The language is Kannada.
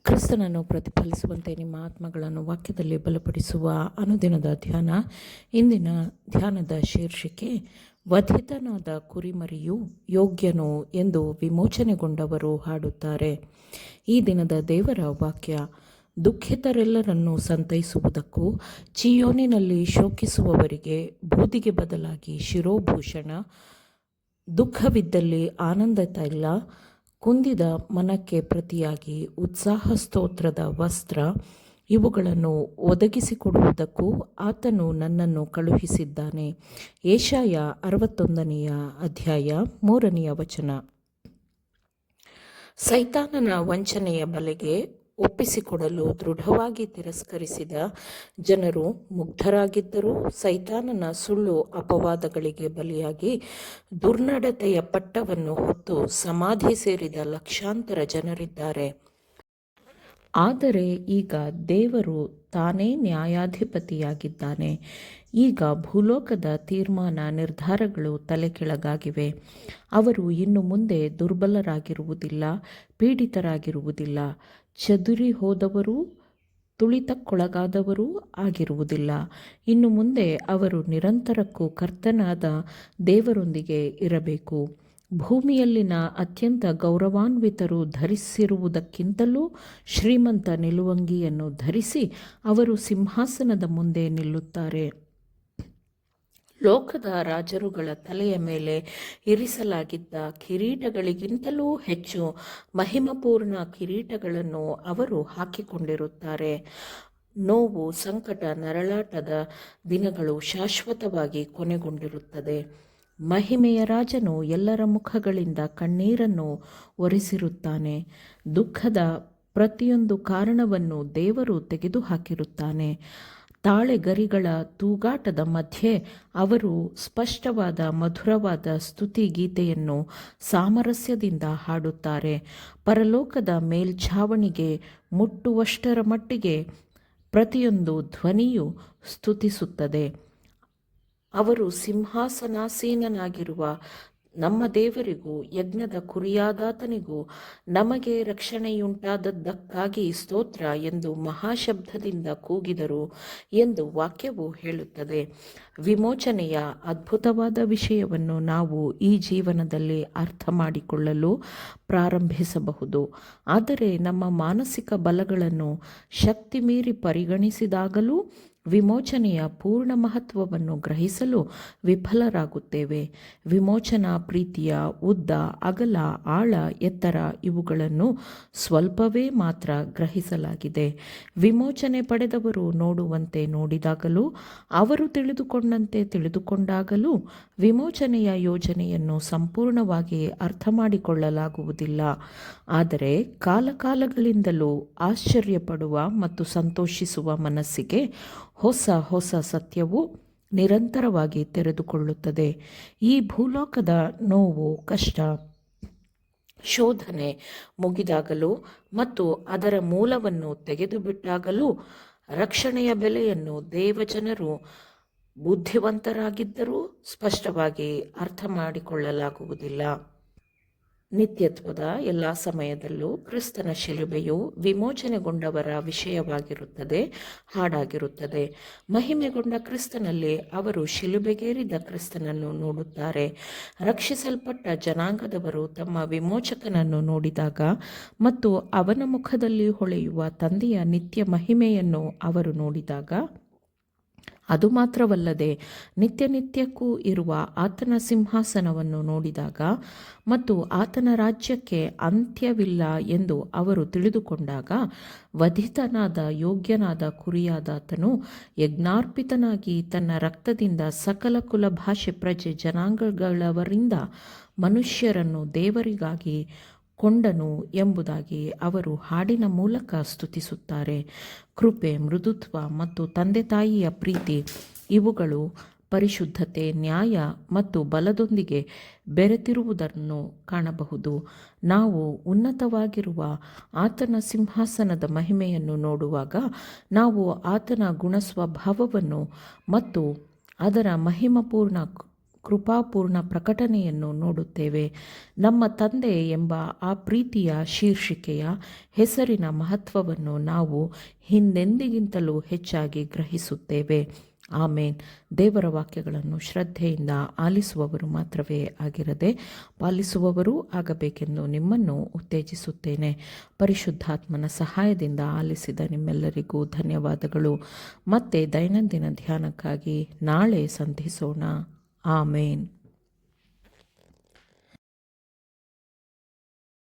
ಕ್ರಿಸ್ತನನ್ನು ಪ್ರತಿಫಲಿಸುವಂತೆ ನಿಮ್ಮ ಆತ್ಮಗಳನ್ನು ವಾಕ್ಯದಲ್ಲಿ ಬಲಪಡಿಸುವ ಅನುದಿನದ ಧ್ಯಾನ. ಇಂದಿನ ಧ್ಯಾನದ ಶೀರ್ಷಿಕೆ, ವಧಿತನಾದ ಕುರಿಮರಿಯು ಯೋಗ್ಯನು ಎಂದು ವಿಮೋಚನೆಗೊಂಡವರು ಹಾಡುತ್ತಾರೆ. ಈ ದಿನದ ದೇವರ ವಾಕ್ಯ, ದುಃಖಿತರೆಲ್ಲರನ್ನು ಸಂತೈಸುವುದಕ್ಕೂ ಚೀಯೋನಿನಲ್ಲಿ ಶೋಕಿಸುವವರಿಗೆ ಬೂದಿಗೆ ಬದಲಾಗಿ ಶಿರೋಭೂಷಣ, ದುಃಖವಿದ್ದಲ್ಲಿ ಆನಂದ ತೈಲ, ಕುಂದಿದ ಮನಕ್ಕೆ ಪ್ರತಿಯಾಗಿ ಉತ್ಸಾಹ ಸ್ತೋತ್ರದ ವಸ್ತ್ರ, ಇವುಗಳನ್ನು ಒದಗಿಸಿಕೊಡುವುದಕ್ಕೂ ಆತನು ನನ್ನನ್ನು ಕಳುಹಿಸಿದ್ದಾನೆ. ಯೆಶಾಯ 61ನೇ ಅಧ್ಯಾಯ 3ನೇ ವಚನ. ಸೈತಾನನ ವಂಚನೆಯ ಬಲೆಗೆ ಒಪ್ಪಿಸಿಕೊಡಲು ದೃಢವಾಗಿ ತಿರಸ್ಕರಿಸಿದ ಜನರು ಮುಗ್ಧರಾಗಿದ್ದರೂ ಸೈತಾನನ ಸುಳ್ಳು ಅಪವಾದಗಳಿಗೆ ಬಲಿಯಾಗಿ ದುರ್ನಡತೆಯ ಪಟ್ಟವನ್ನು ಹೊತ್ತು ಸಮಾಧಿ ಸೇರಿದ ಲಕ್ಷಾಂತರ ಜನರಿದ್ದಾರೆ. ಆದರೆ ಈಗ ದೇವರು ತಾನೇ ನ್ಯಾಯಾಧಿಪತಿಯಾಗಿದ್ದಾನೆ. ಈಗ ಭೂಲೋಕದ ತೀರ್ಮಾನ ನಿರ್ಧಾರಗಳು ತಲೆಕೆಳಗಾಗಿವೆ. ಅವರು ಇನ್ನು ಮುಂದೆ ದುರ್ಬಲರಾಗಿರುವುದಿಲ್ಲ, ಪೀಡಿತರಾಗಿರುವುದಿಲ್ಲ, ಚದುರಿ ಹೋದವರೂ ತುಳಿತಕ್ಕೊಳಗಾದವರೂ ಆಗಿರುವುದಿಲ್ಲ. ಇನ್ನು ಮುಂದೆ ಅವರು ನಿರಂತರಕ್ಕೂ ಕರ್ತನಾದ ದೇವರೊಂದಿಗೆ ಇರಬೇಕು. ಭೂಮಿಯಲ್ಲಿನ ಅತ್ಯಂತ ಗೌರವಾನ್ವಿತರು ಧರಿಸಿರುವುದಕ್ಕಿಂತಲೂ ಶ್ರೀಮಂತ ನಿಲುವಂಗಿಯನ್ನು ಧರಿಸಿ ಅವರು ಸಿಂಹಾಸನದ ಮುಂದೆ ನಿಲ್ಲುತ್ತಾರೆ. ಲೋಕದ ರಾಜರುಗಳ ತಲೆಯ ಮೇಲೆ ಇರಿಸಲಾಗಿದ್ದ ಕಿರೀಟಗಳಿಗಿಂತಲೂ ಹೆಚ್ಚು ಮಹಿಮಪೂರ್ಣ ಕಿರೀಟಗಳನ್ನು ಅವರು ಹಾಕಿಕೊಂಡಿರುತ್ತಾರೆ. ನೋವು, ಸಂಕಟ, ನರಳಾಟದ ದಿನಗಳು ಶಾಶ್ವತವಾಗಿ ಕೊನೆಗೊಂಡಿರುತ್ತದೆ. ಮಹಿಮೆಯ ರಾಜನು ಎಲ್ಲರ ಮುಖಗಳಿಂದ ಕಣ್ಣೀರನ್ನು ಒರೆಸಿರುತ್ತಾನೆ. ದುಃಖದ ಪ್ರತಿಯೊಂದು ಕಾರಣವನ್ನು ದೇವರು ತೆಗೆದುಹಾಕಿರುತ್ತಾನೆ. ತಾಳೆಗರಿಗಳ ತೂಗಾಟದ ಮಧ್ಯೆ ಅವರು ಸ್ಪಷ್ಟವಾದ ಮಧುರವಾದ ಸ್ತುತಿ ಗೀತೆಯನ್ನು ಸಾಮರಸ್ಯದಿಂದ ಹಾಡುತ್ತಾರೆ. ಪರಲೋಕದ ಮೇಲ್ಛಾವಣಿಗೆ ಮುಟ್ಟುವಷ್ಟರ ಮಟ್ಟಿಗೆ ಪ್ರತಿಯೊಂದು ಧ್ವನಿಯು ಸ್ತುತಿಸುತ್ತದೆ. ಅವರು ಸಿಂಹಾಸನಾಸೀನನಾಗಿರುವ ನಮ್ಮ ದೇವರಿಗೂ ಯಜ್ಞದ ಕುರಿಯಾದಾತನಿಗೂ ನಮಗೆ ರಕ್ಷಣೆಯುಂಟಾದದ್ದಕ್ಕಾಗಿ ಸ್ತೋತ್ರ ಎಂದು ಮಹಾಶಬ್ದದಿಂದ ಕೂಗಿದರು ಎಂದು ವಾಕ್ಯವು ಹೇಳುತ್ತದೆ. ವಿಮೋಚನೆಯ ಅದ್ಭುತವಾದ ವಿಷಯವನ್ನು ನಾವು ಈ ಜೀವನದಲ್ಲಿ ಅರ್ಥ ಮಾಡಿಕೊಳ್ಳಲು ಪ್ರಾರಂಭಿಸಬಹುದು. ಆದರೆ ನಮ್ಮ ಮಾನಸಿಕ ಬಲಗಳನ್ನು ಶಕ್ತಿ ಮೀರಿ ಪರಿಗಣಿಸಿದಾಗಲೂ ವಿಮೋಚನೆಯ ಪೂರ್ಣ ಮಹತ್ವವನ್ನು ಗ್ರಹಿಸಲು ವಿಫಲರಾಗುತ್ತೇವೆ. ವಿಮೋಚನಾ ಪ್ರೀತಿಯ ಉದ್ದ, ಅಗಲ, ಆಳ, ಎತ್ತರ ಇವುಗಳನ್ನು ಸ್ವಲ್ಪವೇ ಮಾತ್ರ ಗ್ರಹಿಸಲಾಗಿದೆ. ವಿಮೋಚನೆ ಪಡೆದವರು ನೋಡುವಂತೆ ನೋಡಿದಾಗಲೂ, ಅವರು ತಿಳಿದುಕೊಂಡಂತೆ ತಿಳಿದುಕೊಂಡಾಗಲೂ ವಿಮೋಚನೆಯ ಯೋಜನೆಯನ್ನು ಸಂಪೂರ್ಣವಾಗಿ ಅರ್ಥ ಮಾಡಿಕೊಳ್ಳಲಾಗುವುದಿಲ್ಲ. ಆದರೆ ಕಾಲಕಾಲಗಳಿಂದಲೂ ಆಶ್ಚರ್ಯಪಡುವ ಮತ್ತು ಸಂತೋಷಿಸುವ ಮನಸ್ಸಿಗೆ ಹೊಸ ಹೊಸ ಸತ್ಯವು ನಿರಂತರವಾಗಿ ತೆರೆದುಕೊಳ್ಳುತ್ತದೆ. ಈ ಭೂಲೋಕದ ನೋವು, ಕಷ್ಟ, ಶೋಧನೆ ಮುಗಿದಾಗಲೂ ಮತ್ತು ಅದರ ಮೂಲವನ್ನು ತೆಗೆದುಬಿಟ್ಟಾಗಲೂ ರಕ್ಷಣೆಯ ಬೆಲೆಯನ್ನು ದೇವಜನರು ಬುದ್ಧಿವಂತರಾಗಿದ್ದರೂ ಸ್ಪಷ್ಟವಾಗಿ ಅರ್ಥ ಮಾಡಿಕೊಳ್ಳಲಾಗುವುದಿಲ್ಲ. ನಿತ್ಯತ್ವದ ಎಲ್ಲ ಸಮಯದಲ್ಲೂ ಕ್ರಿಸ್ತನ ಶಿಲುಬೆಯು ವಿಮೋಚನೆಗೊಂಡವರ ವಿಷಯವಾಗಿರುತ್ತದೆ, ಹಾಡಾಗಿರುತ್ತದೆ. ಮಹಿಮೆಗೊಂಡ ಕ್ರಿಸ್ತನಲ್ಲಿ ಅವರು ಶಿಲುಬೆಗೇರಿದ ಕ್ರಿಸ್ತನನ್ನು ನೋಡುತ್ತಾರೆ. ರಕ್ಷಿಸಲ್ಪಟ್ಟ ಜನಾಂಗದವರು ತಮ್ಮ ವಿಮೋಚಕನನ್ನು ನೋಡಿದಾಗ ಮತ್ತು ಅವನ ಮುಖದಲ್ಲಿ ಹೊಳೆಯುವ ತಂದೆಯ ನಿತ್ಯ ಮಹಿಮೆಯನ್ನು ಅವರು ನೋಡಿದಾಗ, ಅದು ಮಾತ್ರವಲ್ಲದೆ ನಿತ್ಯ ನಿತ್ಯಕ್ಕೂ ಇರುವ ಆತನ ಸಿಂಹಾಸನವನ್ನು ನೋಡಿದಾಗ ಮತ್ತು ಆತನ ರಾಜ್ಯಕ್ಕೆ ಅಂತ್ಯವಿಲ್ಲ ಎಂದು ಅವರು ತಿಳಿದುಕೊಂಡಾಗ, ವಧಿತನಾದ ಯೋಗ್ಯನಾದ ಕುರಿಯಾದಾತನು ಯಜ್ಞಾರ್ಪಿತನಾಗಿ ತನ್ನ ರಕ್ತದಿಂದ ಸಕಲ ಕುಲ, ಭಾಷೆ, ಪ್ರಜೆ, ಜನಾಂಗಗಳವರಿಂದ ಮನುಷ್ಯರನ್ನು ದೇವರಿಗಾಗಿ ಕೊಂಡನು ಎಂಬುದಾಗಿ ಅವರು ಹಾಡಿನ ಮೂಲಕ ಸ್ತುತಿಸುತ್ತಾರೆ. ಕೃಪೆ, ಮೃದುತ್ವ ಮತ್ತು ತಂದೆ ತಾಯಿಯ ಪ್ರೀತಿ ಇವುಗಳು ಪರಿಶುದ್ಧತೆ, ನ್ಯಾಯ ಮತ್ತು ಬಲದೊಂದಿಗೆ ಬೆರೆತಿರುವುದನ್ನು ಕಾಣಬಹುದು. ನಾವು ಉನ್ನತವಾಗಿರುವ ಆತನ ಸಿಂಹಾಸನದ ಮಹಿಮೆಯನ್ನು ನೋಡುವಾಗ ನಾವು ಆತನ ಗುಣಸ್ವಭಾವವನ್ನು ಮತ್ತು ಅದರ ಮಹಿಮಪೂರ್ಣ ಕೃಪಾಪೂರ್ಣ ಪ್ರಕಟಣೆಯನ್ನು ನೋಡುತ್ತೇವೆ. ನಮ್ಮ ತಂದೆ ಎಂಬ ಆ ಪ್ರೀತಿಯ ಶೀರ್ಷಿಕೆಯ ಹೆಸರಿನ ಮಹತ್ವವನ್ನು ನಾವು ಹಿಂದೆಂದಿಗಿಂತಲೂ ಹೆಚ್ಚಾಗಿ ಗ್ರಹಿಸುತ್ತೇವೆ. ಆಮೇನ್. ದೇವರ ವಾಕ್ಯಗಳನ್ನು ಶ್ರದ್ಧೆಯಿಂದ ಆಲಿಸುವವರು ಮಾತ್ರವೇ ಆಗಿರದೆ ಪಾಲಿಸುವವರೂ ಆಗಬೇಕೆಂದು ನಿಮ್ಮನ್ನು ಉತ್ತೇಜಿಸುತ್ತೇನೆ. ಪರಿಶುದ್ಧಾತ್ಮನ ಸಹಾಯದಿಂದ ಆಲಿಸಿದ ನಿಮ್ಮೆಲ್ಲರಿಗೂ ಧನ್ಯವಾದಗಳು. ಮತ್ತೆ ದೈನಂದಿನ ಧ್ಯಾನಕ್ಕಾಗಿ ನಾಳೆ ಸಂಧಿಸೋಣ. ಆಮೇನ್.